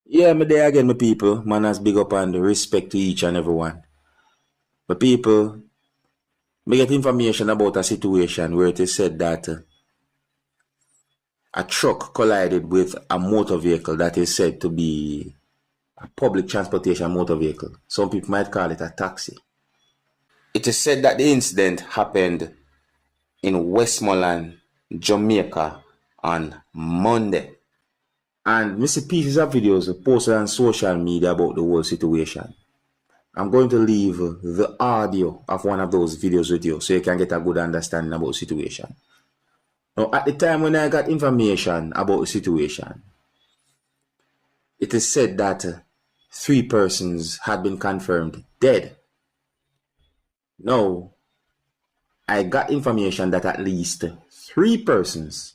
Yeah, me there again, my people. Manners big up and respect to each and everyone. My people, me get information about a situation where it is said that a truck collided with a motor vehicle that is said to be a public transportation motor vehicle. Some people might call it a taxi. It is said that the incident happened in Westmoreland, Jamaica on Monday. And me see pieces of videos posted on social media about the whole situation. I'm going to leave the audio of one of those videos with you so you can get a good understanding about the situation. Now, at the time when I got information about the situation, it is said that 3 persons had been confirmed dead. Now, I got information that at least 3 persons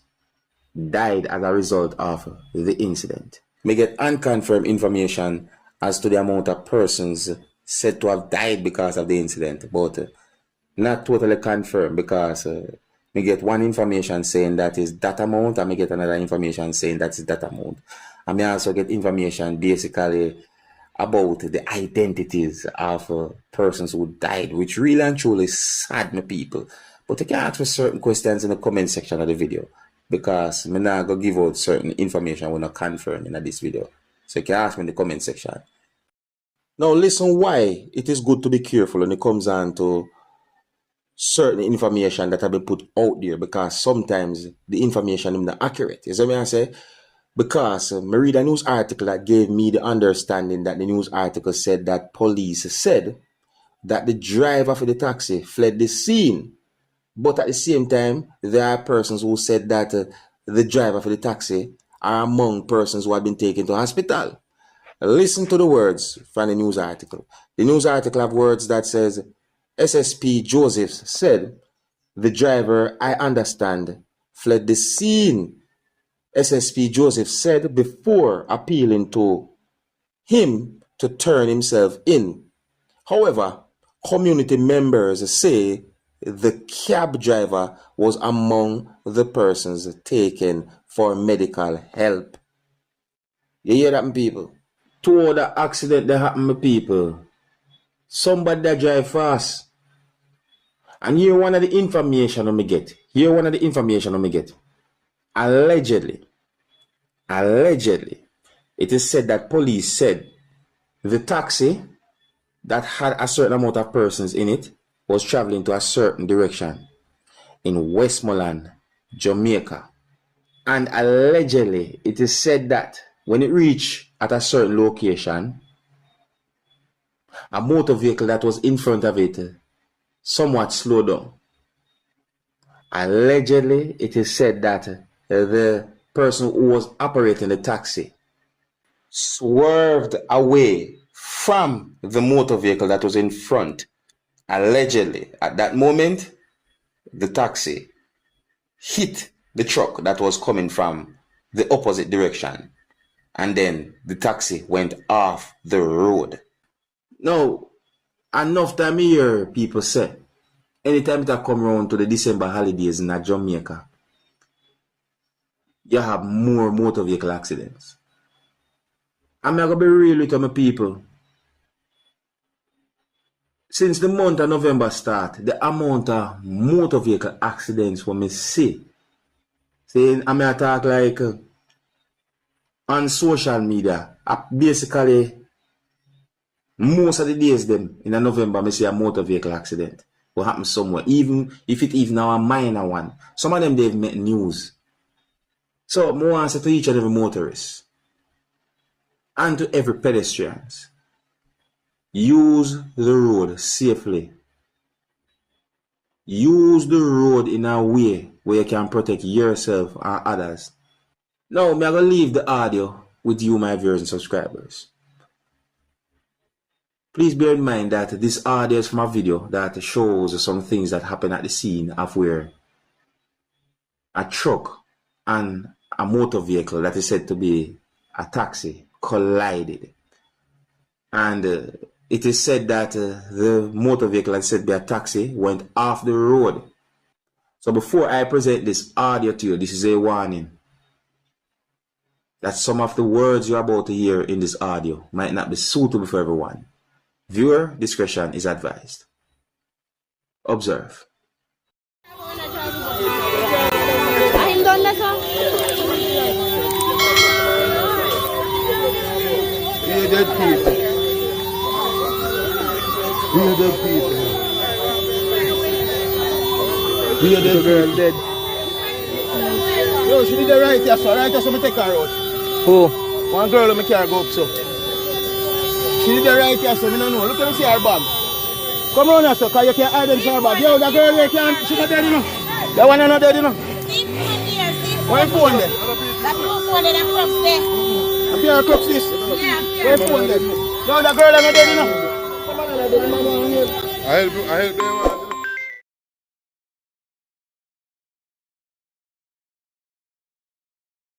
died as a result of the incident. Me get unconfirmed information as to the amount of persons said to have died because of the incident, but not totally confirmed because me get one information saying that is that amount, and me get another information saying that is that amount. And me also get information basically about the identities of persons who died, which really and truly sad me people. But you can ask for certain questions in the comment section of the video because me not gonna give out certain information when I confirm in this video. So you can ask me in the comment section. Now listen why it is good to be careful when it comes on to certain information that have been put out there, because sometimes the information is not accurate. You see what I say? Because I read a news article that gave me the understanding that the news article said that police said that the driver for the taxi fled the scene. But at the same time, there are persons who said that the driver for the taxi are among persons who have been taken to hospital. Listen to the words from the news article. The news article have words that says, SSP Joseph said, the driver, I understand, fled the scene. SSP Joseph said before appealing to him to turn himself in. However, community members say the cab driver was among the persons taken for medical help. You hear that, people? Two other accident that happened, people. Somebody that drive fast. And here one of the information I get. Allegedly, it is said that police said the taxi that had a certain amount of persons in it was traveling to a certain direction in Westmoreland, Jamaica. And allegedly, it is said that when it reached at a certain location, a motor vehicle that was in front of it somewhat slowed down. Allegedly, it is said that the person who was operating the taxi swerved away from the motor vehicle that was in front. Allegedly, at that moment, the taxi hit the truck that was coming from the opposite direction, and then the taxi went off the road. Now, enough time here, people say, anytime that come around to the December holidays in Jamaica, you have more motor vehicle accidents. I'm going to be real with my people. Since the month of November start, the amount of motor vehicle accidents when me see, saying I'm going to talk like on social media, basically most of the days them in November, I see a motor vehicle accident will happen somewhere, even if it even now a minor one. Some of them they've made news. So I want to say to each and every motorist and to every pedestrians, use the road safely. Use the road in a way where you can protect yourself and others. Now, I'm going to leave the audio with you, my viewers and subscribers. Please bear in mind that this audio is from a video that shows some things that happen at the scene of where a truck and a motor vehicle that is said to be a taxi collided. And it is said that the motor vehicle that said to be a taxi went off the road. So before I present this audio to you, this is a warning. that some of the words you're about to hear in this audio might not be suitable for everyone. Viewer discretion is advised. Observe. I'm done that song. We are dead people. We are dead people. We are dead girl dead. Yo, she did the right here, so right here, so me take her out. Who? One girl let me carry go up so. She did the right here, so me don't know. Look at me see her bag. Come on here, so, cause you can't identify her bag. Yo, that girl there can't, she not dead, you know. That one not dead, you know. Where your phone then? That phone there, that crux there. A pair of crooks this? Yeah. Where your phone then? Yo, that girl not dead, you know. Come on, that dead, mama. I help them.